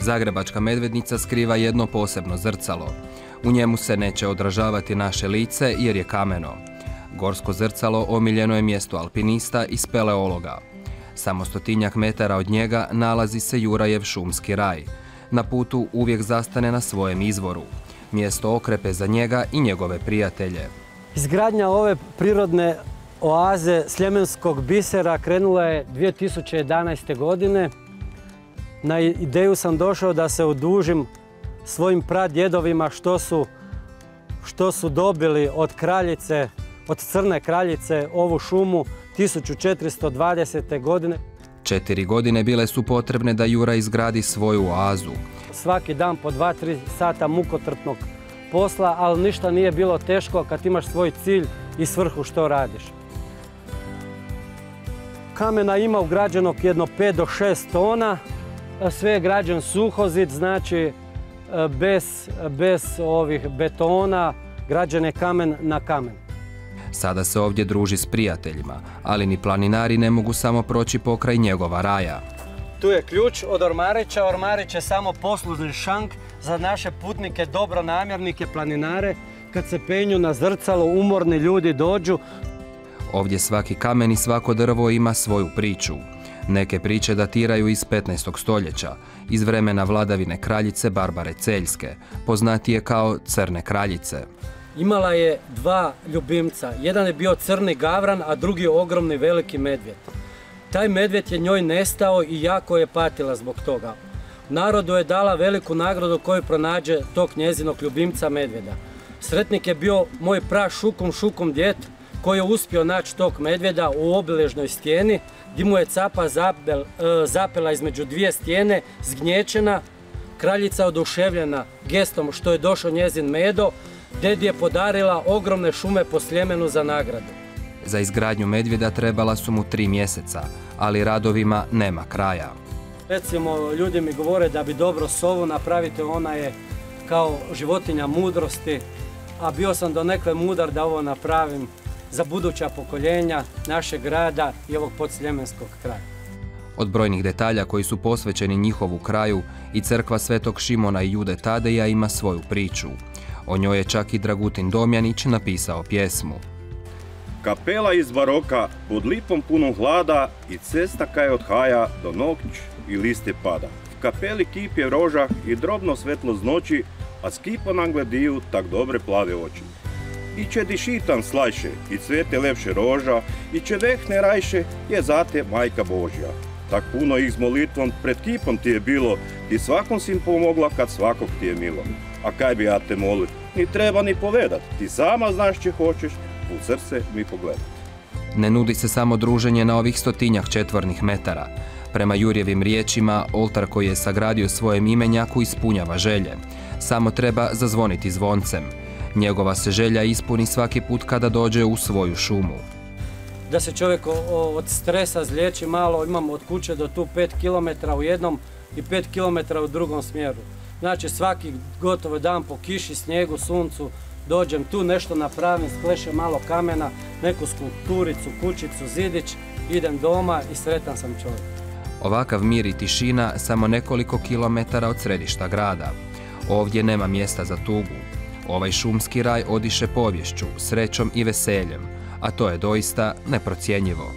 Zagrebačka Medvednica skriva jedno posebno zrcalo. U njemu se neće odražavati naše lice jer je kameno. Gorsko zrcalo omiljeno je mjesto alpinista i speleologa. Samo 100-tinjak metara od njega nalazi se Jurajev šumski raj. Na putu uvijek zastane na svojem izvoru. Mjesto okrepe za njega i njegove prijatelje. Izgradnja ove prirodne oaze Sljemenskog bisera krenula je 2011. godine. Na ideju sam došao da se odužim svojim pradjedovima što su dobili od kraljice, od Crne kraljice ovu šumu 1420. godine. 4 godine bile su potrebne da Jura izgradi svoju oazu. Svaki dan po 2-3 sata mukotrpnog posla, ali ništa nije bilo teško kad imaš svoj cilj i svrhu što radiš. Kamena ima ugrađenog jedno 5 do 6 tona. Sve je građen suhozid, znači bez ovih betona, građen je kamen na kamen. Sada se ovdje druži s prijateljima, ali ni planinari ne mogu samo proći pokraj njegova raja. Tu je ključ od ormarića. Ormarić je samo poslužni šank za naše putnike, dobronamjernike, planinare. Kad se penju na zrcalo, umorni ljudi dođu. Ovdje svaki kamen i svako drvo ima svoju priču. Neke priče datiraju iz 15. stoljeća, iz vremena vladavine kraljice Barbare Celjske, poznatije kao Crne kraljice. Imala je 2 ljubimca. Jedan je bio crni gavran, a drugi je ogromni veliki medvjed. Taj medvjed je njoj nestao i jako je patila zbog toga. Narodu je dala veliku nagradu koju pronađe tog njezinog ljubimca medvjeda. Sretnik je bio moj Šukum djed koji je uspio naći tog medvjeda u obilježnoj stijeni gdje mu je capa zapela između 2 stijene, zgnječena. Kraljica oduševljena gestom što je došao njezin medo, dedi je podarila ogromne šume po Sljemenu za nagradu. Za izgradnju medvjeda trebala su mu 3 mjeseca, ali radovima nema kraja. Recimo, ljudi mi govore da bi dobro sovu napraviti, ona je kao životinja mudrosti, a bio sam donekle mudar da ovo napravim za buduća pokoljenja našeg grada i ovog podsljemenskog kraja. Od brojnih detalja koji su posvećeni njihovu kraju i crkva Svetog Šimona i Jude Tadeja ima svoju priču. O njoj je čak i Dragutin Domjanić napisao pjesmu. Kapela iz baroka pod lipom punom hlada i cesta kaj od haja do noć i liste pada. V kapeli kip je rožah i drobno svetlo z noći, a s kipa nam glediju tak dobre plave oči. I če dišitam slajše i cvete lepše roža, i če dehne rajše, je zate Majka Božja. Tak puno ih s molitvom pred kipom ti je bilo, ti svakom si im pomogla kad svakog ti je milo. A kaj bi ja te molit, ni treba ni povedat, ti sama znaš če hoćeš, u srce mi pogledat. Ne nudi se samo druženje na ovih 100-tinjak četvornih metara. Prema Jurjevim riječima, oltar koji je sagradio svojem imenjaku ispunjava želje. Samo treba zazvoniti zvoncem. Njegova se želja ispuni svaki put kada dođe u svoju šumu. Da se čovjek od stresa zliječi malo, imam od kuće do tu 5 km u jednom i 5 km u drugom smjeru. Znači svaki gotovo dan po kiši, snijegu, suncu, dođem tu, nešto napravim, sklešem malo kamena, neku skulpturicu, kućicu, zidić, idem doma i sretan sam čovjek. Ovakav mir i tišina samo nekoliko kilometara od središta grada. Ovdje nema mjesta za tugu. Ovaj šumski raj odiše poviješću, srećom i veseljem, a to je doista neprocjenjivo.